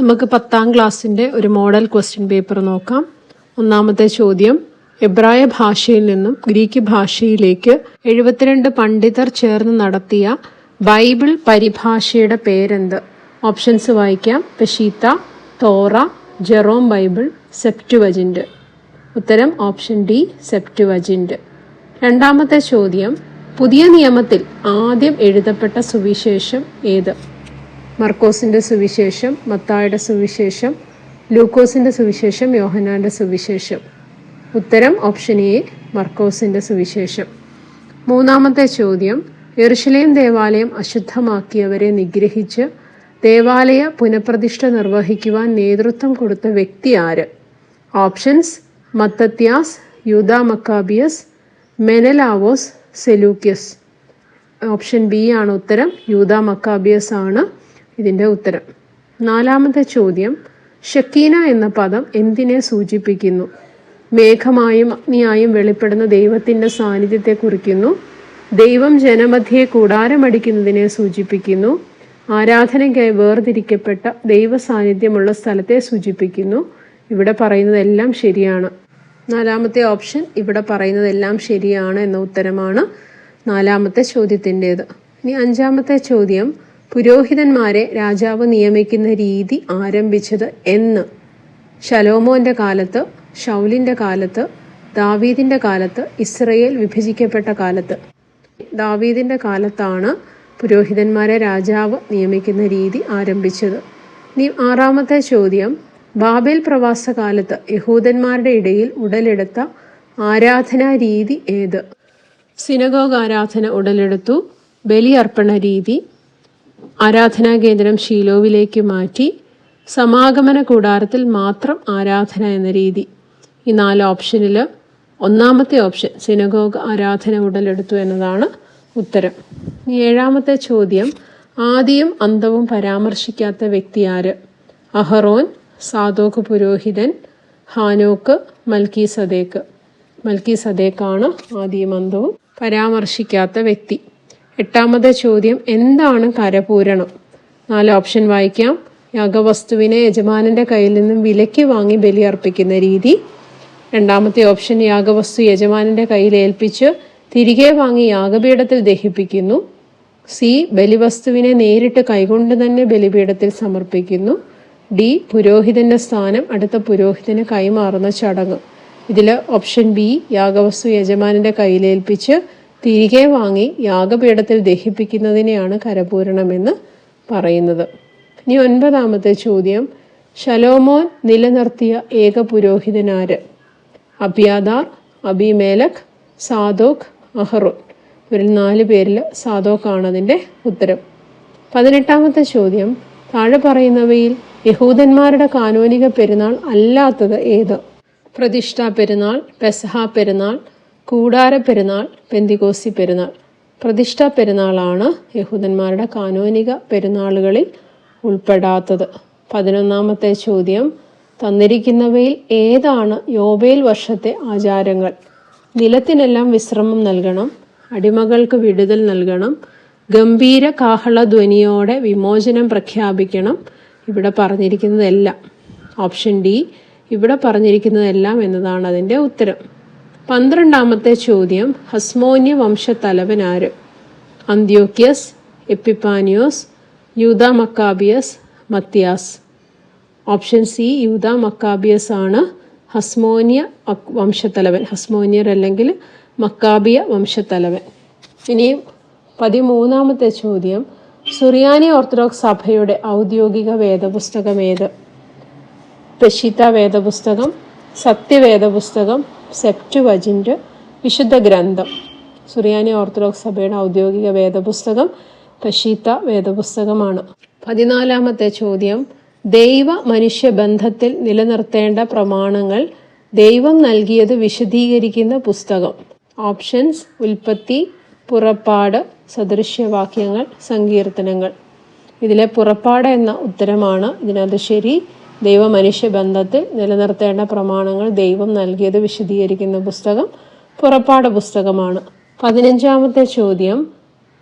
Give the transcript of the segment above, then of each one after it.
നമുക്ക് 10ാം ക്ലാസ്സിൻ്റെ ഒരു മോഡൽ ക്വസ്റ്റ്യൻ പേപ്പർ നോക്കാം. ഒന്നാമത്തെ ചോദ്യം, എബ്രായ ഭാഷയിൽ നിന്നും ഗ്രീക്ക് ഭാഷയിലേക്ക് 72 പണ്ഡിതർ ചേർന്ന് നടത്തിയ ബൈബിൾ പരിഭാഷയുടെ പേരെന്ത്? ഓപ്ഷൻസ് വായിക്കാം. പെഷീത്ത, തോറ, ജെറോം ബൈബിൾ, സെപ്റ്റുവജിന്റ്. ഉത്തരം ഓപ്ഷൻ ഡി, സെപ്റ്റുവജിന്റ്. രണ്ടാമത്തെ ചോദ്യം, പുതിയ നിയമത്തിൽ ആദ്യം എഴുതപ്പെട്ട സുവിശേഷം ഏത്? മർക്കോസിന്റെ സുവിശേഷം, മത്തായിയുടെ സുവിശേഷം, ലൂക്കോസിന്റെ സുവിശേഷം, യോഹന്നാന്റെ സുവിശേഷം. ഉത്തരം ഓപ്ഷൻ എ, മർക്കോസിന്റെ സുവിശേഷം. മൂന്നാമത്തെ ചോദ്യം, യെരുശലേം ദേവാലയം അശുദ്ധമാക്കിയവരെ നിഗ്രഹിച്ച് ദേവാലയ പുനഃപ്രതിഷ്ഠ നിർവഹിക്കുവാൻ നേതൃത്വം കൊടുത്ത വ്യക്തി ആര്? ഓപ്ഷൻസ്: മത്തത്യാസ്, യൂദാ മക്കാബിയസ്, മെനലാവോസ്, സെലൂക്യസ്. ഓപ്ഷൻ ബി ആണ് ഉത്തരം. യൂദാ മക്കാബിയസ് ആണ് ഇതിൻ്റെ ഉത്തരം. നാലാമത്തെ ചോദ്യം, ഷക്കീന എന്ന പദം എന്തിനെ സൂചിപ്പിക്കുന്നു? മേഘമായും അഗ്നിയായും വെളിപ്പെടുന്ന ദൈവത്തിൻ്റെ സാന്നിധ്യത്തെ കുറിക്കുന്നു. ദൈവം ജനമധ്യേ കൂടാരമടിക്കുന്നതിനെ സൂചിപ്പിക്കുന്നു. ആരാധനയ്ക്കായി വേർതിരിക്കപ്പെട്ട ദൈവ സാന്നിധ്യമുള്ള സ്ഥലത്തെ സൂചിപ്പിക്കുന്നു. ഇവിടെ പറയുന്നതെല്ലാം ശരിയാണ്. നാലാമത്തെ ഓപ്ഷൻ ഇവിടെ പറയുന്നതെല്ലാം ശരിയാണ് എന്ന ഉത്തരമാണ് നാലാമത്തെ ചോദ്യത്തിൻ്റേത്. ഇനി അഞ്ചാമത്തെ ചോദ്യം, പുരോഹിതന്മാരെ രാജാവ് നിയമിക്കുന്ന രീതി ആരംഭിച്ചത് എന്ന്? ശലോമോന്റെ കാലത്ത്, ശൗലിന്റെ കാലത്ത്, ദാവീദിന്റെ കാലത്ത്, ഇസ്രയേൽ വിഭജിക്കപ്പെട്ട കാലത്ത്? ദാവീദിന്റെ കാലത്താണ് പുരോഹിതന്മാരെ രാജാവ് നിയമിക്കുന്ന രീതി ആരംഭിച്ചത്. ഇനി ആറാമത്തെ ചോദ്യം, ബാബേൽ പ്രവാസ കാലത്ത് യഹൂദന്മാരുടെ ഇടയിൽ ഉടലെടുത്ത ആരാധനാ രീതി ഏത്? സിനഗോഗ് ആരാധന ഉടലെടുത്തു. ബലിയർപ്പണ രീതി. ആരാധനാ കേന്ദ്രം ശീലോവിലേക്ക് മാറ്റി. സമാഗമന കൂടാരത്തിൽ മാത്രം ആരാധന എന്ന രീതി. ഈ 4 ഓപ്ഷനിൽ ഒന്നാമത്തെ ഓപ്ഷൻ സിനഗോഗ് ആരാധന ഉടലെടുത്തു എന്നതാണ് ഉത്തരം. ഇനി ഏഴാമത്തെ ചോദ്യം, ആദിയും അന്തവും പരാമർശിക്കാത്ത വ്യക്തി ആര്? അഹറോൻ, സാദോക്ക് പുരോഹിതൻ, ഹാനോക്ക്, മൽക്കീസദേക്ക്. മൽക്കീസദേക്കാണ് ആദിയും അന്തവും പരാമർശിക്കാത്ത വ്യക്തി. എട്ടാമത്തെ ചോദ്യം, എന്താണ് കരപൂരണം? 4 ഓപ്ഷൻ വായിക്കാം. യാഗവസ്തുവിനെ യജമാനന്റെ കയ്യിൽ നിന്നും വിലയ്ക്ക് വാങ്ങി ബലിയർപ്പിക്കുന്ന രീതി. രണ്ടാമത്തെ ഓപ്ഷൻ, യാഗവസ്തു യജമാനന്റെ കയ്യിൽ ഏൽപ്പിച്ച് തിരികെ വാങ്ങി യാഗപീഠത്തിൽ ദഹിപ്പിക്കുന്നു. സി, ബലിവസ്തുവിനെ നേരിട്ട് കൈകൊണ്ട് തന്നെ ബലിപീഠത്തിൽ സമർപ്പിക്കുന്നു. ഡി, പുരോഹിതന്റെ സ്ഥാനം അടുത്ത പുരോഹിതന് കൈമാറുന്ന ചടങ്ങ്. ഇതിൽ ഓപ്ഷൻ ബി, യാഗവസ്തു യജമാനന്റെ കയ്യിലേൽപ്പിച്ച് തിരികെ വാങ്ങി യാഗപീഠത്തിൽ ദഹിപ്പിക്കുന്നതിനെയാണ് കരപൂരണമെന്ന് പറയുന്നത്. ഇനി 9ാമത്തെ ചോദ്യം, ശലോമോൻ നിലനിർത്തിയ ഏക പുരോഹിതനാര്? അബിയാദാർ, അബിമേലക്, സാദോക്ക്, അഹറോൻ. ഇവരിൽ 4 പേരിൽ സാദോക്കാണ് അതിൻ്റെ ഉത്തരം. 18ാമത്തെ ചോദ്യം, താഴെ പറയുന്നവയിൽ യഹൂദന്മാരുടെ കാനോനിക പെരുന്നാൾ അല്ലാത്തത് ഏത്? പ്രതിഷ്ഠാ പെരുന്നാൾ, പെസഹ പെരുന്നാൾ, കൂടാര പെരുന്നാൾ, പെന്തിക്കോസ്തി പെരുന്നാൾ. പ്രതിഷ്ഠാ പെരുന്നാളാണ് യഹൂദന്മാരുടെ കാനോനിക പെരുന്നാളുകളിൽ ഉൾപ്പെടാത്തത്. 11ാമത്തെ ചോദ്യം, തന്നിരിക്കുന്നവയിൽ ഏതാണ് യോബേൽ വർഷത്തെ ആചാരങ്ങൾ? നിലത്തിനെല്ലാം വിശ്രമം നൽകണം, അടിമകൾക്ക് വിടുതൽ നൽകണം, ഗംഭീര കാഹളധ്വനിയോടെ വിമോചനം പ്രഖ്യാപിക്കണം. ഇവിടെ പറഞ്ഞിരിക്കുന്നതെല്ലാം. ഓപ്ഷൻ ഡി, ഇവിടെ പറഞ്ഞിരിക്കുന്നതെല്ലാം എന്നതാണ് അതിൻ്റെ ഉത്തരം. 12ാമത്തെ ചോദ്യം, ഹസ്മോന്യ വംശത്തലവൻ ആര്? അന്ത്യോക്യസ്, എപ്പിപ്പാനിയോസ്, യൂദാ മക്കാബിയസ്, മത്തിയാസ്. ഓപ്ഷൻ സി, യൂദാ മക്കാബിയസ് ആണ് ഹസ്മോന്യ വംശത്തലവൻ. ഹസ്മോന്യർ അല്ലെങ്കിൽ മക്കാബിയ വംശത്തലവൻ. ഇനി 13ാമത്തെ ചോദ്യം, സുറിയാനി ഓർത്തഡോക്സ് സഭയുടെ ഔദ്യോഗിക വേദപുസ്തകം ഏത്? പെഷീത്ത വേദപുസ്തകം, സത്യവേദപുസ്തകം, സെപ്റ്റുവജിന്റ്, വിശുദ്ധ ഗ്രന്ഥം. സുറിയാനി ഓർത്തഡോക്സ് സഭയുടെ ഔദ്യോഗിക വേദപുസ്തകം പെഷീത്ത വേദപുസ്തകമാണ്. 14ാമത്തെ ചോദ്യം, ദൈവ മനുഷ്യ ബന്ധത്തിൽ നിലനിർത്തേണ്ട പ്രമാണങ്ങൾ ദൈവം നൽകിയത് വിശദീകരിക്കുന്ന പുസ്തകം. ഓപ്ഷൻസ്: ഉൽപ്പത്തി, പുറപ്പാട്, സദൃശ്യവാക്യങ്ങൾ, സങ്കീർത്തനങ്ങൾ. ഇതിലെ പുറപ്പാട് എന്ന ഉത്തരമാണ് ഇതിനകത്ത് ശരി. ദൈവ മനുഷ്യ ബന്ധത്തിൽ നിലനിർത്തേണ്ട പ്രമാണങ്ങൾ ദൈവം നൽകിയത് വിശദീകരിക്കുന്ന പുസ്തകം പുറപ്പാട് പുസ്തകമാണ്. 15ാമത്തെ ചോദ്യം,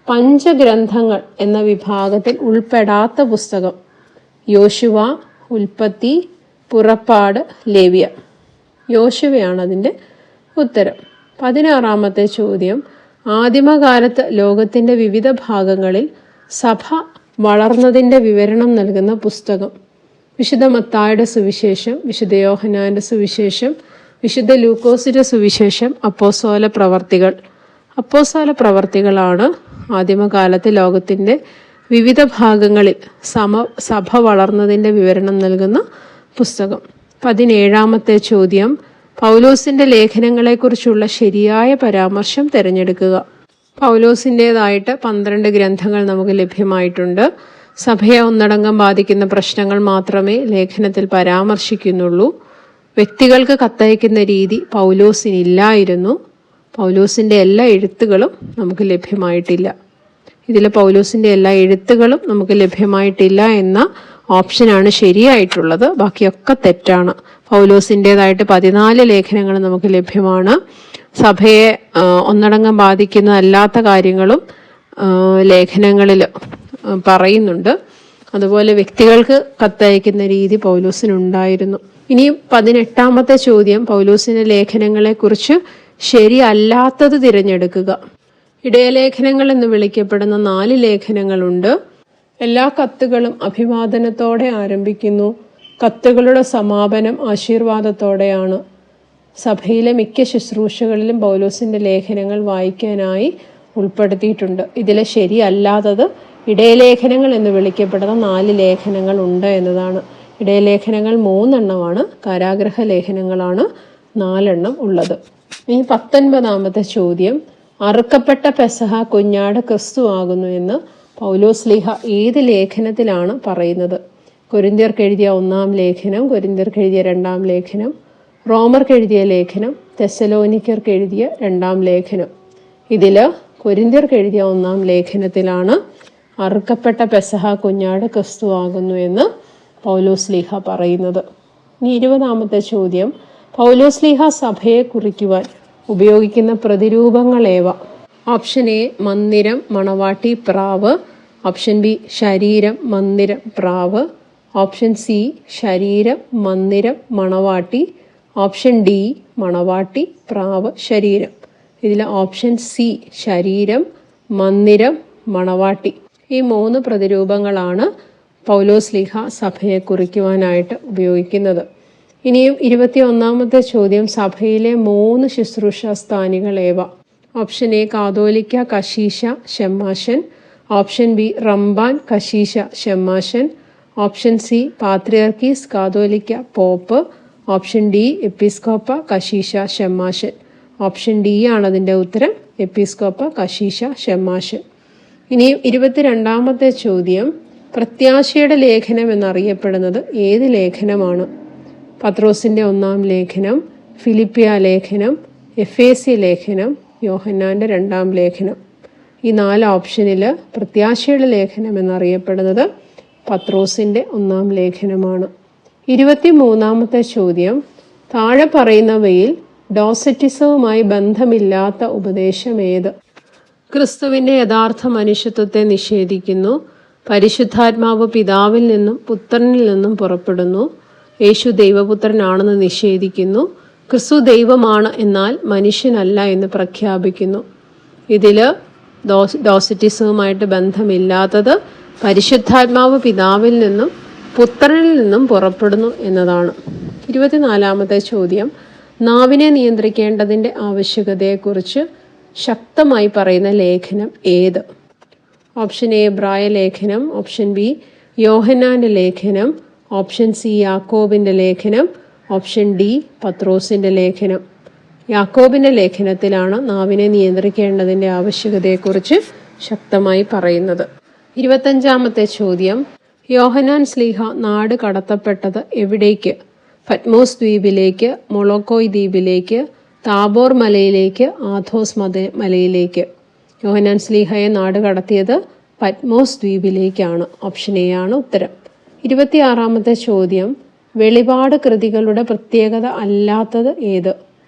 പഞ്ചഗ്രന്ഥങ്ങൾ എന്ന വിഭാഗത്തിൽ ഉൾപ്പെടാത്ത പുസ്തകം. യോശുവ, ഉൽപ്പത്തി, പുറപ്പാട്, ലേവ്യ. യോശുവയാണ് അതിൻ്റെ ഉത്തരം. 16-ാമത്തെ ചോദ്യം, ആദിമകാലത്ത് ലോകത്തിൻ്റെ വിവിധ ഭാഗങ്ങളിൽ സഭ വളർന്നതിൻ്റെ വിവരണം നൽകുന്ന പുസ്തകം. വിശുദ്ധ മത്തായിയുടെ സുവിശേഷം, വിശുദ്ധ യോഹന്നാൻ്റെ സുവിശേഷം, വിശുദ്ധ ലൂക്കോസിൻ്റെ സുവിശേഷം, അപ്പോസ്തല പ്രവർത്തികൾ. അപ്പോസ്തല പ്രവർത്തികളാണ് ആദിമകാലത്ത് ലോകത്തിൻ്റെ വിവിധ ഭാഗങ്ങളിൽ സഭ വളർന്നതിൻ്റെ വിവരണം നൽകുന്ന പുസ്തകം. 17-ാമത്തെ ചോദ്യം, പൗലോസിൻ്റെ ലേഖനങ്ങളെക്കുറിച്ചുള്ള ശരിയായ പരാമർശം തിരഞ്ഞെടുക്കുക. പൗലോസിൻ്റേതായിട്ട് 12 ഗ്രന്ഥങ്ങൾ നമുക്ക് ലഭ്യമായിട്ടുണ്ട്. സഭയെ ഒന്നടങ്കം ബാധിക്കുന്ന പ്രശ്നങ്ങൾ മാത്രമേ ലേഖനത്തിൽ പരാമർശിക്കുന്നുള്ളൂ. വ്യക്തികൾക്ക് കത്തയക്കുന്ന രീതി പൗലോസിനില്ലായിരുന്നു. പൗലോസിൻ്റെ എല്ലാ എഴുത്തുകളും നമുക്ക് ലഭ്യമായിട്ടില്ല. ഇതിൽ പൗലോസിൻ്റെ എല്ലാ എഴുത്തുകളും നമുക്ക് ലഭ്യമായിട്ടില്ല എന്ന ഓപ്ഷനാണ് ശരിയായിട്ടുള്ളത്. ബാക്കിയൊക്കെ തെറ്റാണ്. പൗലോസിൻ്റേതായിട്ട് 14 ലേഖനങ്ങൾ നമുക്ക് ലഭ്യമാണ്. സഭയെ ഒന്നടങ്കം ബാധിക്കുന്ന അല്ലാത്ത കാര്യങ്ങളും ലേഖനങ്ങളിൽ പറയുന്നുണ്ട്. അതുപോലെ വ്യക്തികൾക്ക് കത്തയക്കുന്ന രീതി പൗലോസിനുണ്ടായിരുന്നു. ഇനി 18-ാമത്തെ ചോദ്യം, പൗലോസിന്റെ ലേഖനങ്ങളെക്കുറിച്ച് ശരിയല്ലാത്തത് തിരഞ്ഞെടുക്കുക. ഇടയലേഖനങ്ങൾ എന്ന് വിളിക്കപ്പെടുന്ന 4 ലേഖനങ്ങളുണ്ട്. എല്ലാ കത്തുകളും അഭിവാദനത്തോടെ ആരംഭിക്കുന്നു. കത്തുകളുടെ സമാപനം ആശീർവാദത്തോടെയാണ്. സഭയിലെ മിക്ക ശുശ്രൂഷകളിലും പൗലോസിന്റെ ലേഖനങ്ങൾ വായിക്കാനായി ഉൾപ്പെടുത്തിയിട്ടുണ്ട്. ഇതിലെ ശരിയല്ലാത്തത് ഇടയലേഖനങ്ങൾ എന്ന് വിളിക്കപ്പെടുന്ന 4 ലേഖനങ്ങൾ ഉണ്ട് എന്നതാണ്. ഇടയലേഖനങ്ങൾ 3 എണ്ണമാണ്, കാരാഗ്രഹ ലേഖനങ്ങളാണ് 4 എണ്ണം ഉള്ളത്. ഇനി 19-ാമത്തെ ചോദ്യം, അറുക്കപ്പെട്ട പെസഹ കുഞ്ഞാട് ക്രിസ്തു ആകുന്നു എന്ന് പൗലോസ്ലീഹ ഏത് ലേഖനത്തിലാണ് പറയുന്നത്? കൊരിന്ത്യർക്ക് എഴുതിയ 1-ാം ലേഖനം, കൊരിന്ത്യർക്ക് എഴുതിയ 2-ാം ലേഖനം, റോമർക്ക് എഴുതിയ ലേഖനം, തെസ്സലോനിക്കർക്ക് എഴുതിയ 2-ാം ലേഖനം. ഇതിൽ കൊരിന്ത്യർക്ക് എഴുതിയ 1-ാം ലേഖനത്തിലാണ് അറുക്കപ്പെട്ട പെസഹ കുഞ്ഞാട് ക്രിസ്തു ആകുന്നു എന്ന് പൗലോസ്ലീഹ പറയുന്നത്. ഇനി 20-ാമത്തെ ചോദ്യം, പൗലോസ്ലീഹ സഭയെ കുറിക്കുവാൻ ഉപയോഗിക്കുന്ന പ്രതിരൂപങ്ങളേവ? ഓപ്ഷൻ എ മന്ദിരം, മണവാട്ടി, പ്രാവ്. ഓപ്ഷൻ ബി ശരീരം, മന്ദിരം, പ്രാവ്. ഓപ്ഷൻ സി ശരീരം, മന്ദിരം, മണവാട്ടി. ഓപ്ഷൻ ഡി മണവാട്ടി, പ്രാവ്, ശരീരം. ഇതിൽ ഓപ്ഷൻ സി ശരീരം, മന്ദിരം, മണവാട്ടി. ഈ 3 പ്രതിരൂപങ്ങളാണ് പൗലോസ്ലീഹ സഭയെ കുറിക്കുവാനായിട്ട് ഉപയോഗിക്കുന്നത്. ഇനിയും 21-ാമത്തെ ചോദ്യം, സഭയിലെ 3 ശുശ്രൂഷ സ്ഥാനികൾ ഏവ? ഓപ്ഷൻ എ കാതോലിക്ക, കശീശ, ഷെമ്മാശൻ. ഓപ്ഷൻ ബി റംബാൻ, കശീശ, ഷെമ്മാശൻ. ഓപ്ഷൻ സി പാത്രിയർക്കീസ്, കാതോലിക്ക, പോപ്പ്. ഓപ്ഷൻ ഡി എപ്പിസ്കോപ്പ, കശീശ, ഷെമ്മാശൻ. ഓപ്ഷൻ ഡി ആണ് അതിൻ്റെ ഉത്തരം, എപ്പിസ്കോപ്പ, കശീശ, ഷെമ്മാശൻ. ഇനി 22-ാമത്തെ ചോദ്യം, പ്രത്യാശയുടെ ലേഖനം എന്നറിയപ്പെടുന്നത് ഏത് ലേഖനമാണ്? പത്രോസിൻ്റെ 1-ാം ലേഖനം, ഫിലിപ്പിയ ലേഖനം, എഫേസ്യ ലേഖനം, യോഹന്നാൻ്റെ 2-ാം ലേഖനം. ഈ 4 ഓപ്ഷനിൽ പ്രത്യാശയുടെ ലേഖനം എന്നറിയപ്പെടുന്നത് പത്രോസിൻ്റെ 1-ാം ലേഖനമാണ്. 23-ാമത്തെ ചോദ്യം, താഴെ പറയുന്നവയിൽ ഡോസറ്റിസവുമായി ബന്ധമില്ലാത്ത ഉപദേശം ഏത്? ക്രിസ്തുവിൻ്റെ യഥാർത്ഥ മനുഷ്യത്വത്തെ നിഷേധിക്കുന്നു. പരിശുദ്ധാത്മാവ് പിതാവിൽ നിന്നും പുത്രനിൽ നിന്നും പുറപ്പെടുന്നു. യേശു ദൈവപുത്രനാണെന്ന് നിഷേധിക്കുന്നു. ക്രിസ്തു ദൈവമാണ് എന്നാൽ മനുഷ്യനല്ല എന്ന് പ്രഖ്യാപിക്കുന്നു. ഇതിൽ ഡോസറ്റിസവുമായിട്ട് ബന്ധമില്ലാത്തത് പരിശുദ്ധാത്മാവ് പിതാവിൽ നിന്നും പുത്രനിൽ നിന്നും പുറപ്പെടുന്നു എന്നതാണ്. 24-ാമത്തെ ചോദ്യം, നാവിനെ നിയന്ത്രിക്കേണ്ടതിൻ്റെ ആവശ്യകതയെക്കുറിച്ച് ശക്തമായി പറയുന്ന ലേഖനം ഏത്? ഓപ്ഷൻ എ എബ്രായ ലേഖനം. ഓപ്ഷൻ ബി യോഹന്നാൻ്റെ ലേഖനം. ഓപ്ഷൻ സി യാക്കോബിൻ്റെ ലേഖനം. ഓപ്ഷൻ ഡി പത്രോസിൻ്റെ ലേഖനം. യാക്കോബിൻ്റെ ലേഖനത്തിലാണ് നാവിനെ നിയന്ത്രിക്കേണ്ടതിൻ്റെ ആവശ്യകതയെക്കുറിച്ച് ശക്തമായി പറയുന്നത്. 25-ാമത്തെ ചോദ്യം, യോഹന്നാൻ ശ്ലീഹ നാട് കടത്തപ്പെട്ടത് എവിടേക്ക്? പത്മോസ് ദ്വീപിലേക്ക്, മൊളോക്കോയ് ദ്വീപിലേക്ക്, താബോർ മലയിലേക്ക്, ആഥോസ് മലയിലേക്ക്. യോഹന്നാൻ ശ്ലീഹയെ നാട് കടത്തിയത് പത്മോസ് ദ്വീപിലേക്കാണ്. ഓപ്ഷൻ എ ആണ് ഉത്തരം. 26-ാമത്തെ ചോദ്യം, വെളിപാട് കൃതികളുടെ പ്രത്യേകത അല്ലാത്തത് ഏത്?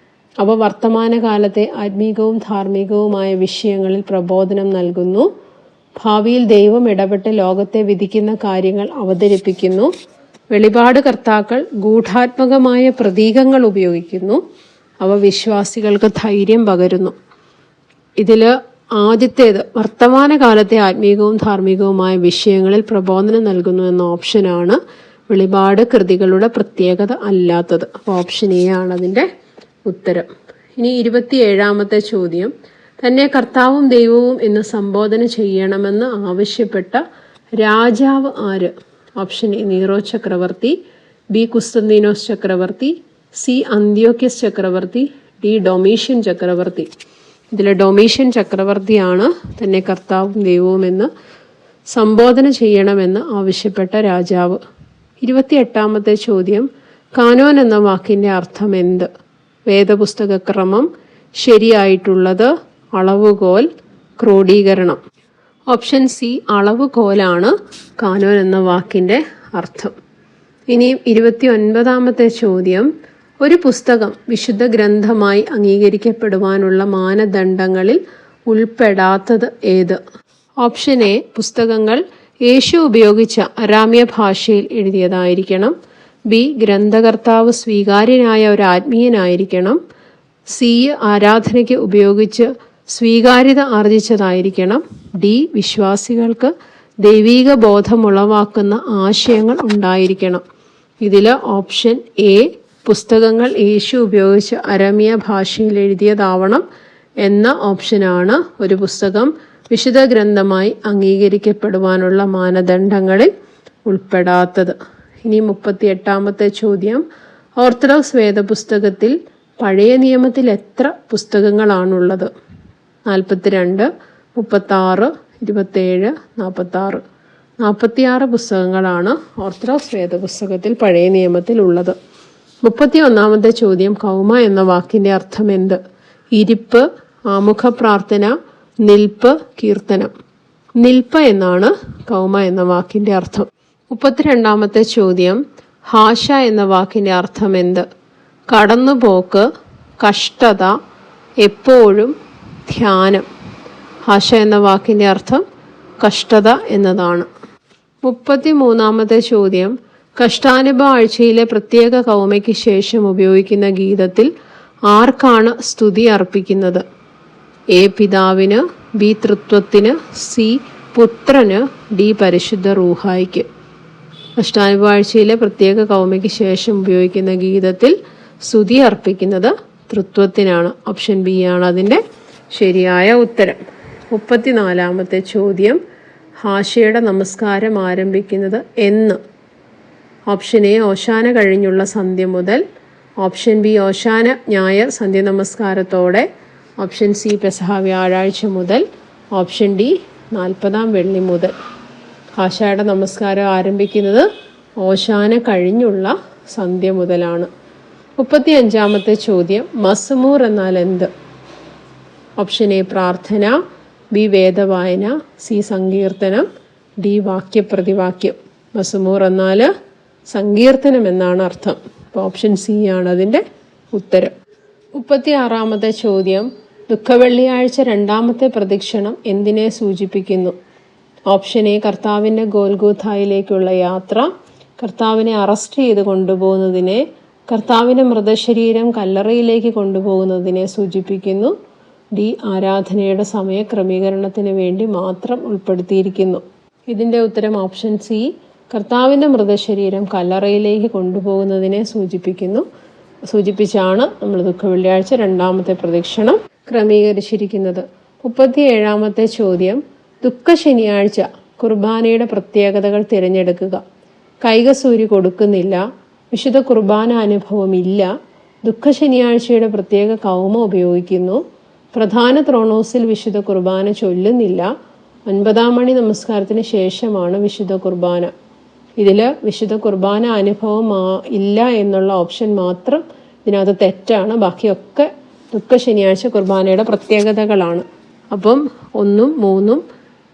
അവ വർത്തമാനകാലത്തെ ആത്മീകവും ധാർമ്മികവുമായ വിഷയങ്ങളിൽ പ്രബോധനം നൽകുന്നു. ഭാവിയിൽ ദൈവം ഇടപെട്ട് ലോകത്തെ വിധിക്കുന്ന കാര്യങ്ങൾ അവതരിപ്പിക്കുന്നു. വെളിപാട് കർത്താക്കൾ ഗൂഢാത്മകമായ പ്രതീകങ്ങൾ ഉപയോഗിക്കുന്നു. അവ വിശ്വാസികൾക്ക് ധൈര്യം പകരുന്നു. ഇതിൽ ആദ്യത്തേത് വർത്തമാനകാലത്തെ ആത്മീകവും ധാർമ്മികവുമായ വിഷയങ്ങളിൽ പ്രബോധനം നൽകുന്നു എന്ന ഓപ്ഷനാണ് വെളിപാട് കൃതികളുടെ പ്രത്യേകത അല്ലാത്തത്. അപ്പോൾ ഓപ്ഷൻ എ ആണ് അതിൻ്റെ ഉത്തരം. ഇനി 27-ാമത്തെ ചോദ്യം, തന്നെ കർത്താവും ദൈവവും എന്ന് സംബോധന ചെയ്യണമെന്ന് ആവശ്യപ്പെട്ട രാജാവ് ആര്? ഓപ്ഷൻ എ നീറോ ചക്രവർത്തി, ബി കുസ്തന്തീനോസ് ചക്രവർത്തി, സി അന്ത്യോക്യസ് ചക്രവർത്തി, ഡി ഡൊമീഷ്യൻ ചക്രവർത്തി. ഇതിൽ ഡൊമീഷ്യൻ ചക്രവർത്തിയാണ് തന്നെ കർത്താവും ദൈവവും എന്ന് സംബോധന ചെയ്യണമെന്ന് ആവശ്യപ്പെട്ട രാജാവ്. 28-ാമത്തെ ചോദ്യം, കാനോൻ എന്ന വാക്കിൻ്റെ അർത്ഥം എന്ത്? വേദപുസ്തക ക്രമം, ശരിയായിട്ടുള്ളത്, അളവുകോൽ, ക്രോഡീകരണം. ഓപ്ഷൻ സി അളവുകോലാണ് കാനോൻ എന്ന വാക്കിൻ്റെ അർത്ഥം. ഇനി 29-ാമത്തെ ചോദ്യം, ഒരു പുസ്തകം വിശുദ്ധ ഗ്രന്ഥമായി അംഗീകരിക്കപ്പെടുവാനുള്ള മാനദണ്ഡങ്ങളിൽ ഉൾപ്പെടാത്തത് ഏത്? ഓപ്ഷൻ എ പുസ്തകങ്ങൾ യേശു ഉപയോഗിച്ച അരാമ്യ ഭാഷയിൽ എഴുതിയതായിരിക്കണം, ബി ഗ്രന്ഥകർത്താവ് സ്വീകാര്യനായ ഒരു ആത്മീയനായിരിക്കണം, സി ആരാധനയ്ക്ക് ഉപയോഗിച്ച് സ്വീകാര്യത ആർജിച്ചതായിരിക്കണം, ഡി വിശ്വാസികൾക്ക് ദൈവീക ബോധമുളവാക്കുന്ന ആശയങ്ങൾ ഉണ്ടായിരിക്കണം. ഇതിൽ ഓപ്ഷൻ എ പുസ്തകങ്ങൾ യേശു ഉപയോഗിച്ച് അരാമ്യ ഭാഷയിൽ എഴുതിയതാവണം എന്ന ഓപ്ഷനാണ് ഒരു പുസ്തകം വിശുദ്ധ ഗ്രന്ഥമായി അംഗീകരിക്കപ്പെടുവാനുള്ള മാനദണ്ഡങ്ങളിൽ ഉൾപ്പെടാത്തത്. ഇനി 38-ാമത്തെ ചോദ്യം, ഓർത്തഡോക്സ് വേദപുസ്തകത്തിൽ പഴയ നിയമത്തിൽ എത്ര പുസ്തകങ്ങളാണുള്ളത്? 42, 36, 27, 46. 46 പുസ്തകങ്ങളാണ് ഓർത്തഡോക്സ് വേദപുസ്തകത്തിൽ പഴയ നിയമത്തിൽ ഉള്ളത്. 31-ാമത്തെ ചോദ്യം, കൗമ എന്ന വാക്കിൻ്റെ അർത്ഥം എന്ത്? ഇരിപ്പ്, ആമുഖ പ്രാർത്ഥന, നിൽപ്പ്, കീർത്തനം. നിൽപ്പ് എന്നാണ് കൗമ എന്ന വാക്കിൻ്റെ അർത്ഥം. 32-ാമത്തെ ചോദ്യം, ഹാഷ എന്ന വാക്കിൻ്റെ അർത്ഥം എന്ത്? കടന്നുപോക്ക്, കഷ്ടത, എപ്പോഴും, ധ്യാനം. ഹാഷ എന്ന വാക്കിൻ്റെ അർത്ഥം കഷ്ടത എന്നതാണ്. 33-ാമത്തെ ചോദ്യം, കഷ്ടാനുഭവ ആഴ്ചയിലെ പ്രത്യേക കൗമയ്ക്ക് ശേഷം ഉപയോഗിക്കുന്ന ഗീതത്തിൽ ആർക്കാണ് സ്തുതി അർപ്പിക്കുന്നത്? എ പിതാവിന്, ബി തൃത്വത്തിന്, സി പുത്രന്, ഡി പരിശുദ്ധ റൂഹായിക്ക്. കഷ്ടാനുഭവ ആഴ്ചയിലെ പ്രത്യേക കൗമയ്ക്ക് ശേഷം ഉപയോഗിക്കുന്ന ഗീതത്തിൽ സ്തുതി അർപ്പിക്കുന്നത് തൃത്വത്തിനാണ്. ഓപ്ഷൻ ബി ആണ് അതിൻ്റെ ശരിയായ ഉത്തരം. 34-ാമത്തെ ചോദ്യം, ഹാഷയുടെ നമസ്കാരം ആരംഭിക്കുന്നത് എന്ന്? ഓപ്ഷൻ എ ഓശാന കഴിഞ്ഞുള്ള സന്ധ്യ മുതൽ, ഓപ്ഷൻ ബി ഓശാന ഞായർ സന്ധ്യ നമസ്കാരത്തോടെ, ഓപ്ഷൻ സി പെസഹ വ്യാഴാഴ്ച മുതൽ, ഓപ്ഷൻ ഡി 40-ാം വെള്ളി മുതൽ. ഹാഷയുടെ നമസ്കാരം ആരംഭിക്കുന്നത് ഓശാന കഴിഞ്ഞുള്ള സന്ധ്യ മുതലാണ്. 35-ാമത്തെ ചോദ്യം, മസ്മൂർ എന്നാൽ എന്ത്? ഓപ്ഷൻ എ പ്രാർത്ഥന, ബി വേദവായന, സി സങ്കീർത്തനം, ഡി വാക്യപ്രതിവാക്യം. മസ്മൂർ എന്നാൽ സങ്കീർത്തനം എന്നാണ് അർത്ഥം. അപ്പോൾ ഓപ്ഷൻ സി ആണ് അതിൻ്റെ ഉത്തരം. 36-ാമത്തെ ചോദ്യം, ദുഃഖവെള്ളിയാഴ്ച 2-ാമത്തെ പ്രദക്ഷിണം എന്തിനെ സൂചിപ്പിക്കുന്നു? ഓപ്ഷൻ എ കർത്താവിൻ്റെ ഗോൽഗോഥായിലേക്കുള്ള യാത്ര, കർത്താവിനെ അറസ്റ്റ് ചെയ്ത് കൊണ്ടുപോകുന്നതിനെ, കർത്താവിൻ്റെ മൃതശരീരം കല്ലറയിലേക്ക് കൊണ്ടുപോകുന്നതിനെ സൂചിപ്പിക്കുന്നു, ഡി ആരാധനയുടെ സമയക്രമീകരണത്തിന് വേണ്ടി മാത്രം ഉൾപ്പെടുത്തിയിരിക്കുന്നു. ഇതിൻ്റെ ഉത്തരം ഓപ്ഷൻ സി കർത്താവിൻ്റെ മൃതശരീരം കല്ലറയിലേക്ക് കൊണ്ടുപോകുന്നതിനെ സൂചിപ്പിച്ചാണ് നമ്മൾ ദുഃഖവെള്ളിയാഴ്ച 2-ാമത്തെ പ്രദക്ഷിണം ക്രമീകരിച്ചിരിക്കുന്നത്. 37-ാമത്തെ ചോദ്യം, ദുഃഖ ശനിയാഴ്ച കുർബാനയുടെ പ്രത്യേകതകൾ തിരഞ്ഞെടുക്കുക. കൈകസൂരി കൊടുക്കുന്നില്ല, വിശുദ്ധ കുർബാന അനുഭവമില്ല, ദുഃഖ ശനിയാഴ്ചയുടെ പ്രത്യേക കൗമ ഉപയോഗിക്കുന്നു, പ്രധാന ത്രോണോസിൽ വിശുദ്ധ കുർബാന ചൊല്ലുന്നില്ല, 9-ാം മണി നമസ്കാരത്തിന് ശേഷമാണ് വിശുദ്ധ കുർബാന. ഇതിൽ വിശുദ്ധ കുർബാന അനുഭവം ഇല്ല എന്നുള്ള ഓപ്ഷൻ മാത്രം ഇതിനകത്ത് തെറ്റാണ്. ബാക്കിയൊക്കെ ദുഃഖ ശനിയാഴ്ച കുർബാനയുടെ പ്രത്യേകതകളാണ്. അപ്പം 1, 3,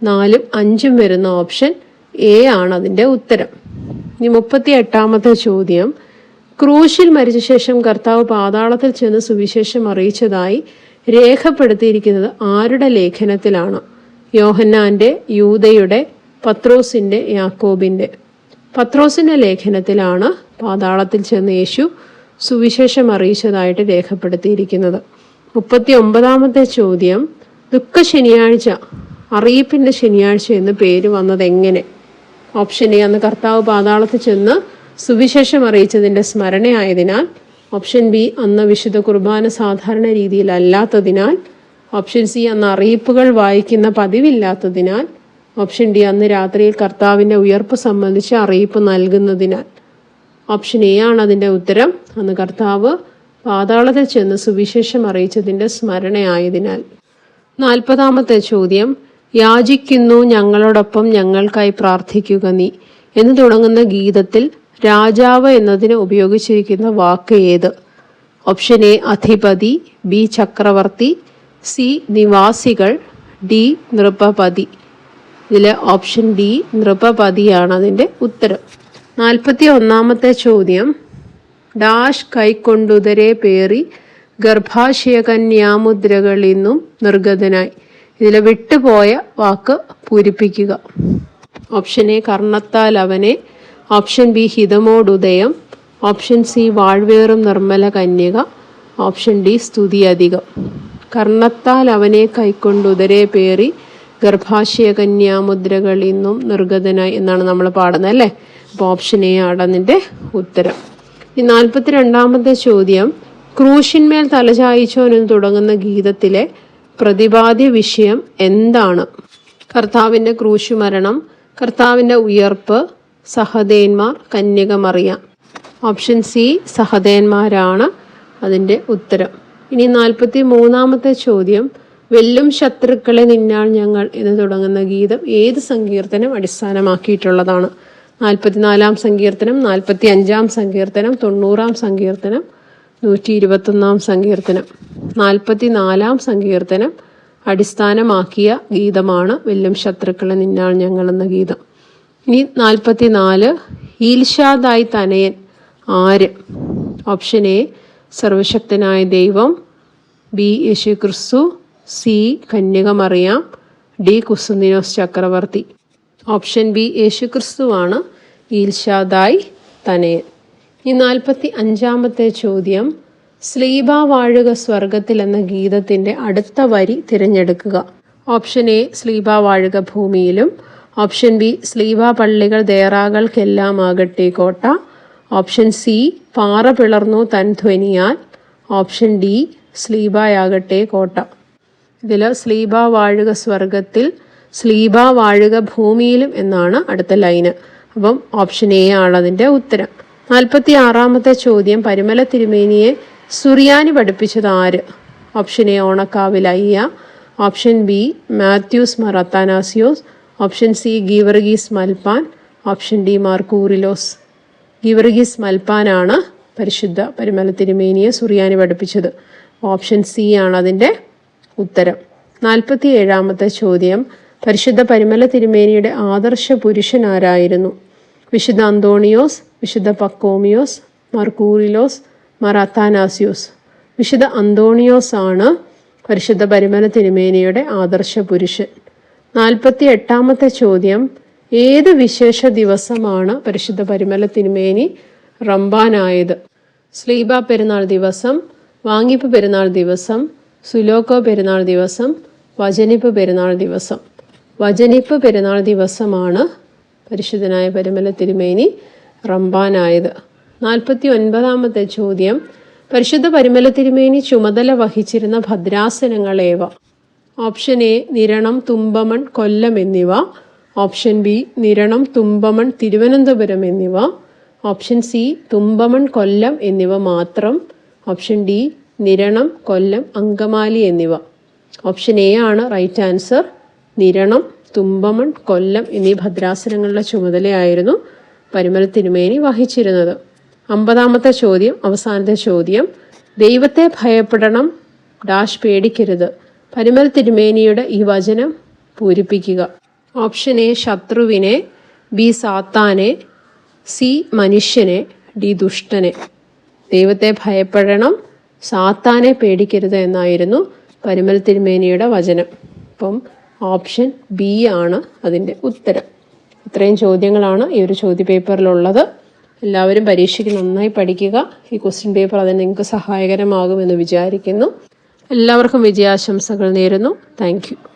4, 5 വരുന്ന ഓപ്ഷൻ എ ആണ് അതിൻ്റെ ഉത്തരം. ഇനി 38-ാമത്തെ ചോദ്യം, ക്രൂശിൽ മരിച്ച ശേഷം കർത്താവ് പാതാളത്തിൽ ചെന്ന് സുവിശേഷം അറിയിച്ചതായി രേഖപ്പെടുത്തിയിരിക്കുന്നത് ആരുടെ ലേഖനത്തിലാണ്? യോഹന്നാൻ്റെ, യൂദയുടെ, പത്രോസിൻ്റെ, യാക്കോബിൻ്റെ. പത്രോസിന്റെ ലേഖനത്തിലാണ് പാതാളത്തിൽ ചെന്ന് യേശു സുവിശേഷം അറിയിച്ചതായിട്ട് രേഖപ്പെടുത്തിയിരിക്കുന്നത്. 39-ാമത്തെ ചോദ്യം, ദുഃഖ ശനിയാഴ്ച, അറിയിപ്പിന്റെ ശനിയാഴ്ച എന്ന് പേര് വന്നത് എങ്ങനെ? ഓപ്ഷൻ എ, അന്ന് കർത്താവ് പാതാളത്തിൽ ചെന്ന് സുവിശേഷം അറിയിച്ചതിന്റെ സ്മരണയായതിനാൽ. ഓപ്ഷൻ ബി, അന്ന് വിശുദ്ധ കുർബാന സാധാരണ രീതിയിലല്ലാത്തതിനാൽ. ഓപ്ഷൻ സി, അന്ന് അറിയിപ്പുകൾ വായിക്കുന്ന പതിവില്ലാത്തതിനാൽ. ഓപ്ഷൻ ഡി, അന്ന് രാത്രിയിൽ കർത്താവിന്റെ ഉയർപ്പ് സംബന്ധിച്ച് അറിയിപ്പ് നൽകുന്നതിനാൽ. ഓപ്ഷൻ എ ആണ് അതിന്റെ ഉത്തരം. അന്ന് കർത്താവ് പാതാളത്തിൽ ചെന്ന് സുവിശേഷം അറിയിച്ചതിന്റെ സ്മരണയായതിനാൽ. 40-ാമത്തെ ചോദ്യം, യാചിക്കുന്നു ഞങ്ങളോടൊപ്പം ഞങ്ങൾക്കായി പ്രാർത്ഥിക്കുക നീ എന്ന് തുടങ്ങുന്ന ഗീതത്തിൽ രാജാവ് എന്നതിന് ഉപയോഗിച്ചിരിക്കുന്ന വാക്ക് ഏത്? ഓപ്ഷൻ എ, അധിപതി, ബി, ചക്രവർത്തി, സി, നിവാസികൾ, ഡി, നൃപപതി. ഇതിൽ ഓപ്ഷൻ ഡി, നൃപപതിയാണ് അതിൻ്റെ ഉത്തരം. 41-ാമത്തെ ചോദ്യം, ഡാഷ് കൈക്കൊണ്ടുദരെ പേറി ഗർഭാശയകന്യാമുദ്രകളിൽ നിന്നും നിർഗതനായി. ഇതിൽ വിട്ടുപോയ വാക്ക് പൂരിപ്പിക്കുക. ഓപ്ഷൻ എ, കർണത്താൽ അവനെ. ഓപ്ഷൻ ബി, ഹിതമോടുദയം. ഓപ്ഷൻ സി, വാഴ്വേറും നിർമ്മല കന്യക. ഓപ്ഷൻ ഡി, സ്തുതി അധികം. കർണത്താൽ അവനെ കൈക്കൊണ്ടുദരെ പേറി ഗർഭാശയകന്യാമുദ്രകളിൽ നിന്നും നിർഗതനായി എന്നാണ് നമ്മൾ പാടുന്നത് അല്ലേ? അപ്പോൾ ഓപ്ഷൻ എ ആണ് അതിൻ്റെ ഉത്തരം. ഈ 42-ാമത്തെ ചോദ്യം, ക്രൂശിന്മേൽ തലചായിച്ചോൻ എന്ന് തുടങ്ങുന്ന ഗീതത്തിലെ പ്രതിപാദ്യ വിഷയം എന്താണ്? കർത്താവിൻ്റെ ക്രൂശുമരണം, കർത്താവിൻ്റെ ഉയർപ്പ്, സഹദേന്മാർ, കന്യക മറിയാം. ഓപ്ഷൻ സി, സഹദേന്മാരാണ് അതിൻ്റെ ഉത്തരം. ഇനി 43-ാമത്തെ ചോദ്യം, വെല്ലും ശത്രുക്കളെ നിന്നാൽ ഞങ്ങൾ എന്ന് തുടങ്ങുന്ന ഗീതം ഏത് സങ്കീർത്തനം അടിസ്ഥാനമാക്കിയിട്ടുള്ളതാണ്? 44-ാം സങ്കീർത്തനം, 45-ാം സങ്കീർത്തനം, 90-ാം സങ്കീർത്തനം, 121-ാം സങ്കീർത്തനം. 44-ാം സങ്കീർത്തനം അടിസ്ഥാനമാക്കിയ ഗീതമാണ് വെല്ലും ശത്രുക്കളെ നിന്നാൽ ഞങ്ങൾ എന്ന ഗീതം. ഇനി 44, ഈൽഷാദായ് തനയൻ ആര്? ഓപ്ഷൻ എ, സർവശക്തനായ ദൈവം, ബി, യേശു ക്രിസ്തു, സി, കന്യക മറിയാം, ഡി, കുസ്തുന്തിനോസ് ചക്രവർത്തി. ഓപ്ഷൻ ബി, യേശു ക്രിസ്തുവാണ് ഈൽഷാദായ് തനയൻ. ഈ 45-ാമത്തെ ചോദ്യം, സ്ലീബ വാഴുക സ്വർഗത്തിൽ എന്ന ഗീതത്തിന്റെ അടുത്ത വരി തിരഞ്ഞെടുക്കുക. ഓപ്ഷൻ എ, സ്ലീബ വാഴുക ഭൂമിയിലും. ഓപ്ഷൻ ബി, സ്ലീബ പള്ളികൾ ദേറാകൾക്കെല്ലാം ആകട്ടെ കോട്ട. ഓപ്ഷൻ സി, പാറ പിളർന്നു തൻ ധ്വനിയാൽ. ഓപ്ഷൻ ഡി, സ്ലീബായാകട്ടെ കോട്ട. ഇതിൽ സ്ലീബ വാഴുക സ്വർഗത്തിൽ, സ്ലീബ വാഴുക ഭൂമിയിലും എന്നാണ് അടുത്ത ലൈന്. അപ്പം ഓപ്ഷൻ എ ആണ് അതിൻ്റെ ഉത്തരം. 46-ാമത്തെ ചോദ്യം, പരിമല തിരുമേനിയെ സുറിയാനി പഠിപ്പിച്ചത് ആര്? ഓപ്ഷൻ എ, ഓണക്കാവിൽ അയ്യ. Option B, Mathews Mar Athanasios. Option C, Geevarghese Malpan. Option D, Mar Kurilos. Geevarghese മൽപ്പാനാണ് പരിശുദ്ധ പരിമല തിരുമേനിയെ സുറിയാനി പഠിപ്പിച്ചത്. ഓപ്ഷൻ സി ആണ് അതിൻ്റെ ഉത്തരം. 47-ാമത്തെ ചോദ്യം, പരിശുദ്ധ പരിമല തിരുമേനിയുടെ ആദർശ പുരുഷൻ ആരായിരുന്നു? വിശുദ്ധ അന്തോണിയോസ്, വിശുദ്ധ പക്കോമിയോസ്, മാർ കൂറിലോസ്, മാർ അത്താനാസിയോസ്. വിശുദ്ധ അന്തോണിയോസ് ആണ് പരിശുദ്ധ പരിമല തിരുമേനിയുടെ ആദർശ പുരുഷൻ. 48-ാമത്തെ ചോദ്യം, ഏത് വിശേഷ ദിവസമാണ് പരിശുദ്ധ പരിമല തിരുമേനി റംബാനായത്? സ്ലീബ പെരുന്നാൾ ദിവസം, വാങ്ങിപ്പ് പെരുന്നാൾ ദിവസം, സുലോക്കോ പെരുന്നാൾ ദിവസം, വചനിപ്പ് പെരുന്നാൾ ദിവസം. വചനിപ്പ് പെരുന്നാൾ ദിവസമാണ് പരിശുദ്ധനായ പരിമല തിരുമേനി റംബാനായത്. 49-ാമത്തെ ചോദ്യം, പരിശുദ്ധ പരിമല തിരുമേനി ചുമതല വഹിച്ചിരുന്ന ഭദ്രാസനങ്ങളേവ? ഓപ്ഷൻ എ, നിരണം, തുമ്പമൺ, കൊല്ലം എന്നിവ. ഓപ്ഷൻ ബി, നിരണം, തുമ്പമൺ, തിരുവനന്തപുരം എന്നിവ. ഓപ്ഷൻ സി, തുമ്പമൺ, കൊല്ലം എന്നിവ മാത്രം. ഓപ്ഷൻ ഡി, നിരണം, കൊല്ലം, അങ്കമാലി എന്നിവ. ഓപ്ഷൻ എ ആണ് റൈറ്റ് ആൻസർ. നിരണം, തുമ്പമൺ, കൊല്ലം എന്നീ ഭദ്രാസനങ്ങളുടെ ചുമതലയായിരുന്നു പരിമല തിരുമേനി വഹിച്ചിരുന്നത്. 50-ാമത്തെ ചോദ്യം, അവസാനത്തെ ചോദ്യം, ദൈവത്തെ ഭയപ്പെടണം, ഡാഷ് പേടിക്കരുത്. പരിമല തിരുമേനിയുടെ ഈ വചനം പൂരിപ്പിക്കുക. ഓപ്ഷൻ എ, ശത്രുവിനെ. ബി, സാത്താനെ. സി, മനുഷ്യനെ. ഡി, ദുഷ്ടനെ. ദൈവത്തെ ഭയപ്പെടണം, സാത്താനെ പേടിക്കരുത് എന്നായിരുന്നു പരിമല തിരുമേനിയുടെ വചനം. അപ്പം ഓപ്ഷൻ ബി ആണ് അതിൻ്റെ ഉത്തരം. ഇത്രയും ചോദ്യങ്ങളാണ് ഈ ഒരു ചോദ്യപേപ്പറിലുള്ളത്. എല്ലാവരും പരീക്ഷയ്ക്ക് നന്നായി പഠിക്കുക. ഈ ക്വസ്റ്റ്യൻ പേപ്പർ അതിന് നിങ്ങൾക്ക് സഹായകരമാകുമെന്ന് വിചാരിക്കുന്നു. എല്ലാവർക്കും വിജയാശംസകൾ നേരുന്നു. Thank you.